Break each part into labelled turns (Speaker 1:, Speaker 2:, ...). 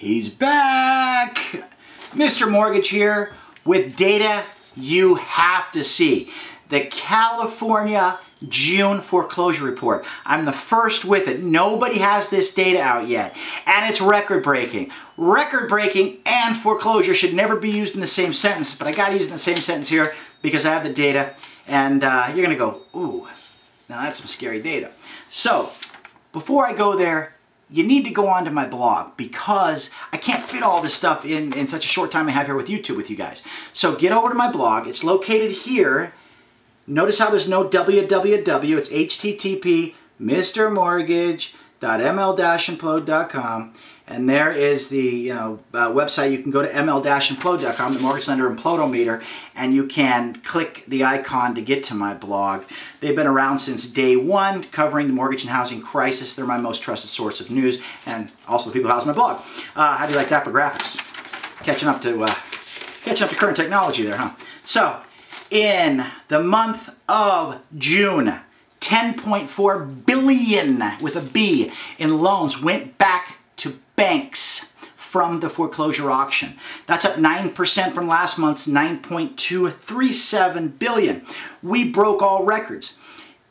Speaker 1: He's back! Mr. Mortgage here with data you have to see. The California June foreclosure report. I'm the first with it. Nobody has this data out yet. And it's record-breaking. Record-breaking and foreclosure should never be used in the same sentence, but I got to use it in the same sentence here because I have the data. And you're going to go, ooh, now that's some scary data. So, before I go there, you need to go onto my blog because I can't fit all this stuff in such a short time I have here with YouTube with you guys. So get over to my blog. It's located here. Notice how there's no www. It's http mrmortgage.ml-implode.com. And there is the website. You can go to ml-implode.com, the Mortgage Lender Implodometer, and you can click the icon to get to my blog. They've been around since day one, covering the mortgage and housing crisis. They're my most trusted source of news, and also the people who house my blog. How do you like that for graphics? Catching up to current technology there, huh? So, in the month of June, 10.4 billion with a B in loans went back to banks from the foreclosure auction. That's up 9% from last month's 9.237 billion. We broke all records.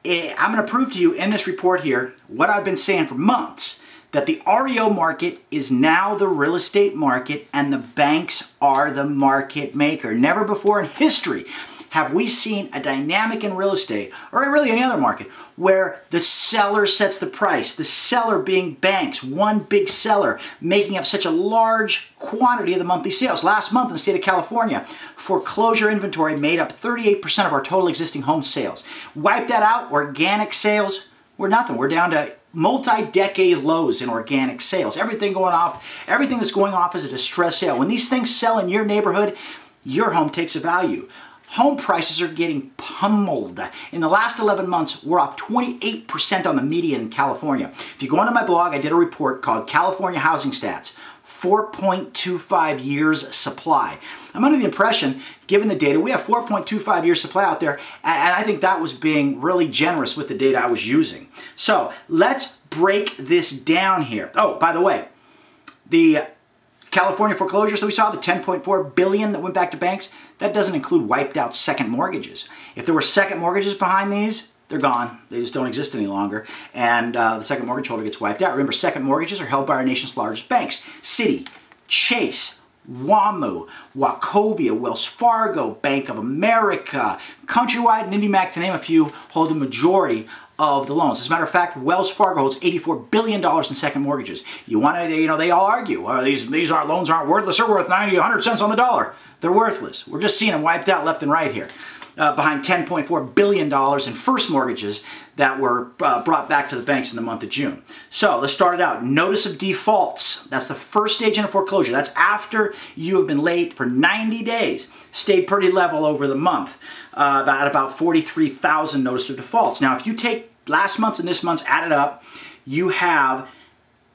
Speaker 1: I'm going to prove to you in this report here what I've been saying for months, that the REO market is now the real estate market and the banks are the market maker. Never before in history have we seen a dynamic in real estate, or really any other market, where the seller sets the price, the seller being banks, one big seller making up such a large quantity of the monthly sales. Last month in the state of California, foreclosure inventory made up 38% of our total existing home sales. Wipe that out, organic sales, we're nothing. We're down to multi-decade lows in organic sales. Everything that's going off is a distress sale. When these things sell in your neighborhood, your home takes a value. Home prices are getting pummeled. In the last 11 months, we're off 28% on the median in California. If you go onto my blog, I did a report called California Housing Stats, 4.25 years supply. I'm under the impression, given the data, we have 4.25 years supply out there, and I think that was being really generous with the data I was using. So let's break this down here. Oh, by the way, the California foreclosures that we saw, the 10.4 billion that went back to banks, that doesn't include wiped out second mortgages. If there were second mortgages behind these, they're gone. They just don't exist any longer. And the second mortgage holder gets wiped out. Remember, second mortgages are held by our nation's largest banks. Citi, Chase, WAMU, Wachovia, Wells Fargo, Bank of America, Countrywide, and IndyMac, to name a few, hold the majority of the loans. As a matter of fact, Wells Fargo holds $84 billion in second mortgages. You want to, they all argue, these loans aren't worthless. They're worth 90, 100 cents on the dollar. They're worthless. We're just seeing them wiped out left and right here. Behind $10.4 billion in first mortgages that were brought back to the banks in the month of June. So let's start it out. Notice of defaults. That's the first stage in a foreclosure. That's after you have been late for 90 days. Stayed pretty level over the month. About 43,000 notice of defaults. Now, if you take last month's and this month's added up, you have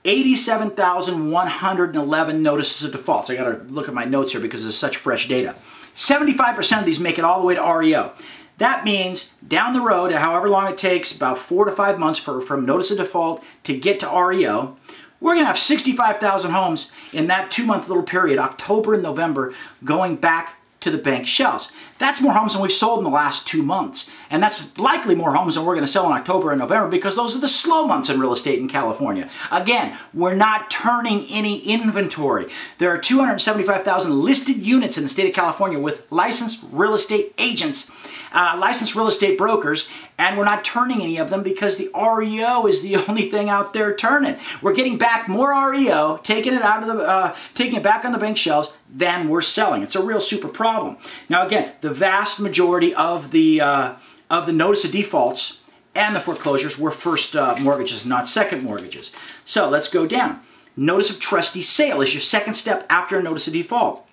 Speaker 1: 87,111 notices of defaults. I got to look at my notes here because it's such fresh data. 75% of these make it all the way to REO. That means down the road, however long it takes, about 4 to 5 months from notice of default to get to REO, we're going to have 65,000 homes in that 2-month little period, October and November, going back to the bank shelves. That's more homes than we've sold in the last 2 months. And that's likely more homes than we're going to sell in October and November because those are the slow months in real estate in California. Again, we're not turning any inventory. There are 275,000 listed units in the state of California with licensed real estate agents, licensed real estate brokers, and we're not turning any of them because the REO is the only thing out there turning. We're getting back more REO, taking it back on the bank shelves than we're selling. It's a real super problem. Now again, the vast majority of the notice of defaults and the foreclosures were first mortgages, not second mortgages. So let's go down. Notice of trustee sale is your second step after a notice of default.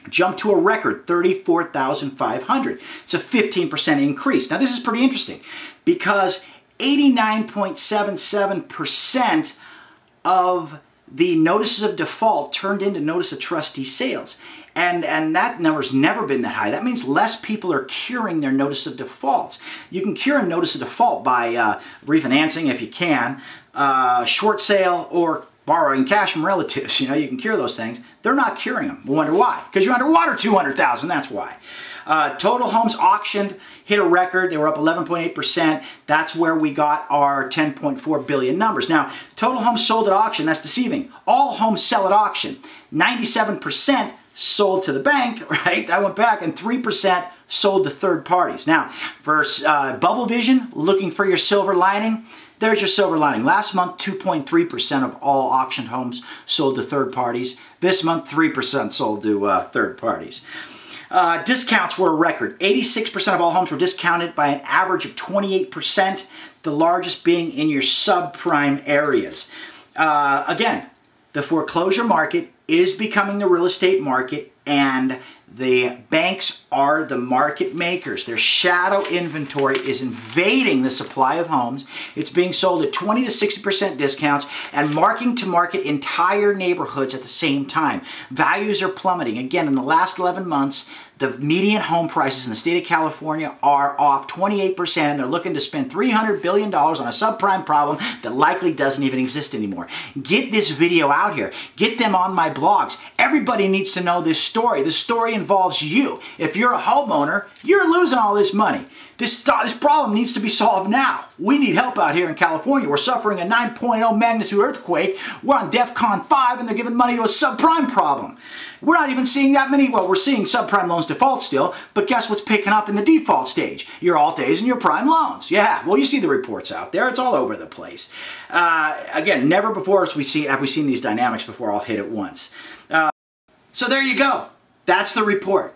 Speaker 1: Jumped to a record 34,500. It's a 15% increase. Now this is pretty interesting because 89.77% of the notices of default turned into notice of trustee sales. And that number's never been that high. That means less people are curing their notice of defaults. You can cure a notice of default by refinancing if you can, short sale, or borrowing cash from relatives, you know, you can cure those things. They're not curing them. We wonder why. Because you're underwater 200,000, that's why. Total homes auctioned hit a record. They were up 11.8%. That's where we got our 10.4 billion numbers. Now, total homes sold at auction, that's deceiving. All homes sell at auction. 97% sold to the bank, right? That went back, and 3% sold to third parties. Now, for Bubble Vision, looking for your silver lining, there's your silver lining. Last month, 2.3% of all auctioned homes sold to third parties. This month, 3% sold to third parties. Discounts were a record. 86% of all homes were discounted by an average of 28%, the largest being in your subprime areas. Again, the foreclosure market is becoming the real estate market, and the banks are the market makers. Their shadow inventory is invading the supply of homes. It's being sold at 20 to 60% discounts and marking to market entire neighborhoods at the same time. Values are plummeting. Again, in the last 11 months, the median home prices in the state of California are off 28%, and they're looking to spend $300 billion on a subprime problem that likely doesn't even exist anymore. Get this video out here. Get them on my blogs. Everybody needs to know this story. This story involves you. If you're a homeowner, you're losing all this money. This problem needs to be solved now. We need help out here in California. We're suffering a 9.0 magnitude earthquake. We're on DEFCON 5, and they're giving money to a subprime problem. We're not even seeing that many. Well, we're seeing subprime loans default still, but guess what's picking up in the default stage? Your Alt-A's and your prime loans. Yeah, well, you see the reports out there. It's all over the place. Again, never before have we seen these dynamics before all hit at once. So there you go. That's the report.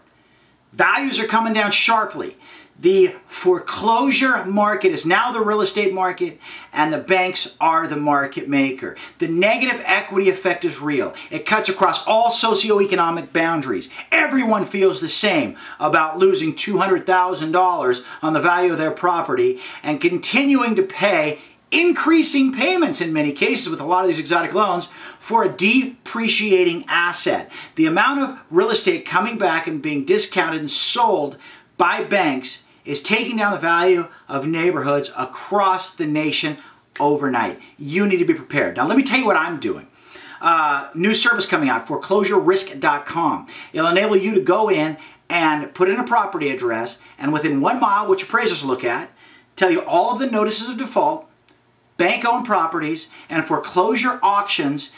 Speaker 1: Values are coming down sharply. The foreclosure market is now the real estate market, and the banks are the market maker. The negative equity effect is real. It cuts across all socioeconomic boundaries. Everyone feels the same about losing $200,000 on the value of their property and continuing to pay increasing payments in many cases with a lot of these exotic loans for a depreciating asset. The amount of real estate coming back and being discounted and sold by banks is taking down the value of neighborhoods across the nation overnight. You need to be prepared. Now let me tell you what I'm doing. New service coming out, foreclosurerisk.com. It'll enable you to go in and put in a property address, and within 1 mile, which appraisers look at, tell you all of the notices of default, bank-owned properties, and foreclosure auctions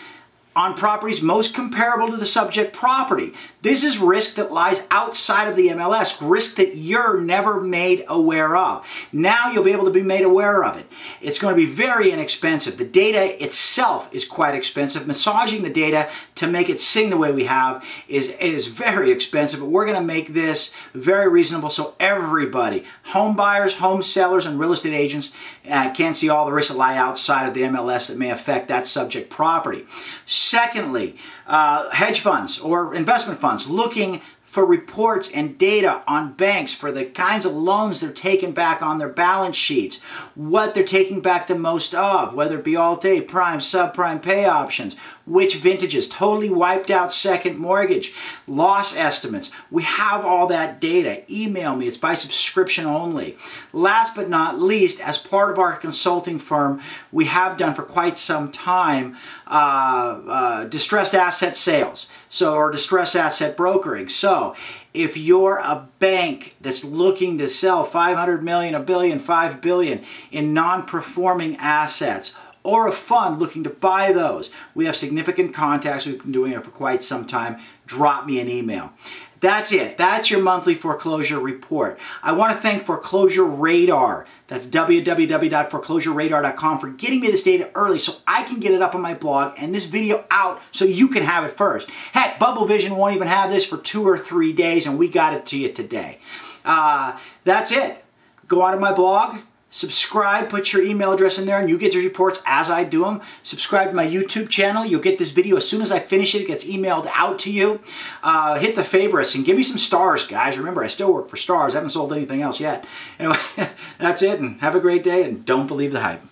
Speaker 1: on properties most comparable to the subject property. This is risk that lies outside of the MLS, risk that you're never made aware of. Now you'll be able to be made aware of it. It's going to be very inexpensive. The data itself is quite expensive. Massaging the data to make it sing the way we have is very expensive, but we're going to make this very reasonable so everybody, home buyers, home sellers, and real estate agents can see all the risks that lie outside of the MLS that may affect that subject property. Secondly, hedge funds or investment funds looking for reports and data on banks for the kinds of loans they're taking back on their balance sheets, what they're taking back the most of, whether it be Alt-A, prime, subprime pay options, which vintages, totally wiped out second mortgage, loss estimates. We have all that data. Email me. It's by subscription only. Last but not least, as part of our consulting firm, we have done for quite some time distressed asset sales, or distressed asset brokering. So if you're a bank that's looking to sell $500 million, $1 billion, $5 billion in non-performing assets, or a fund looking to buy those, we have significant contacts. We've been doing it for quite some time. Drop me an email. That's it. That's your monthly foreclosure report. I want to thank Foreclosure Radar. That's www.foreclosureradar.com for getting me this data early so I can get it up on my blog and this video out so you can have it first. Heck, Bubble Vision won't even have this for 2 or 3 days, and we got it to you today. That's it. Go onto my blog. Subscribe, put your email address in there, and you get the reports as I do them. Subscribe to my YouTube channel. You'll get this video as soon as I finish it. It gets emailed out to you. Hit the favorites and give me some stars, guys. Remember, I still work for stars. I haven't sold anything else yet. Anyway, that's it, and have a great day, and don't believe the hype.